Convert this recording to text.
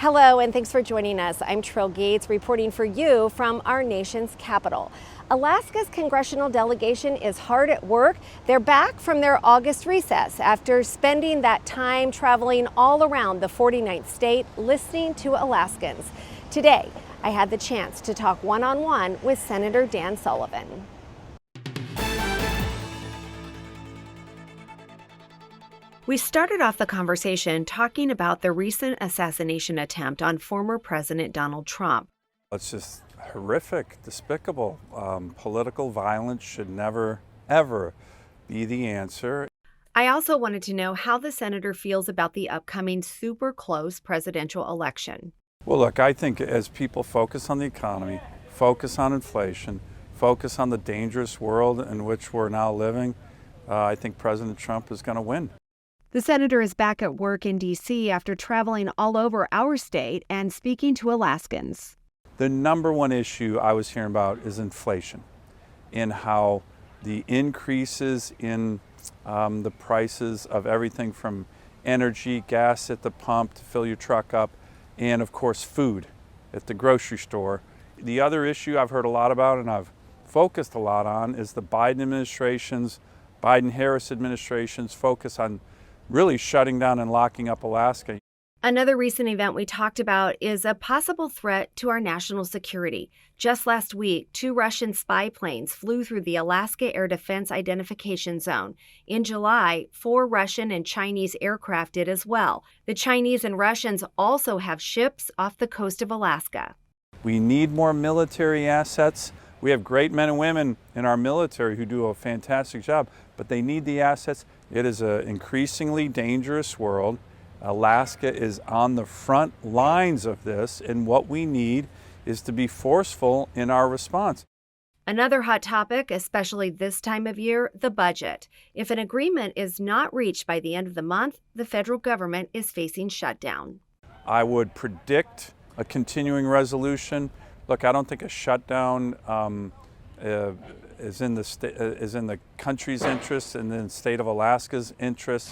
Hello, and thanks for joining us. I'm Trill Gates reporting for you from our nation's capital. Alaska's congressional delegation is hard at work. They're back from their August recess after spending that time traveling all around the 49th state listening to Alaskans. Today, I had the chance to talk one-on-one with Senator Dan Sullivan. We started off the conversation talking about the recent assassination attempt on former President Donald Trump. It's just horrific, despicable. Political violence should never, ever be the answer. I also wanted to know how the senator feels about the upcoming super close presidential election. Well, look, I think as people focus on the economy, focus on inflation, focus on the dangerous world in which we're now living, I think President Trump is going to win. The senator is back at work in D.C. after traveling all over our state and speaking to Alaskans. The number one issue I was hearing about is inflation, and how the increases in the prices of everything from energy, gas at the pump to fill your truck up, and of course food at the grocery store. The other issue I've heard a lot about and I've focused a lot on is the Biden-Harris administration's focus on really shutting down and locking up Alaska. Another recent event we talked about is a possible threat to our national security. Just last week, 2 Russian spy planes flew through the Alaska Air Defense Identification Zone. In July, 4 Russian and Chinese aircraft did as well. The Chinese and Russians also have ships off the coast of Alaska. We need more military assets. We have great men and women in our military who do a fantastic job, but they need the assets. It is an increasingly dangerous world. Alaska is on the front lines of this, and what we need is to be forceful in our response. Another hot topic, especially this time of year, the budget. If an agreement is not reached by the end of the month, the federal government is facing shutdown. I would predict a continuing resolution. Look, I don't think a shutdown is in the country's interest and in the state of Alaska's interest.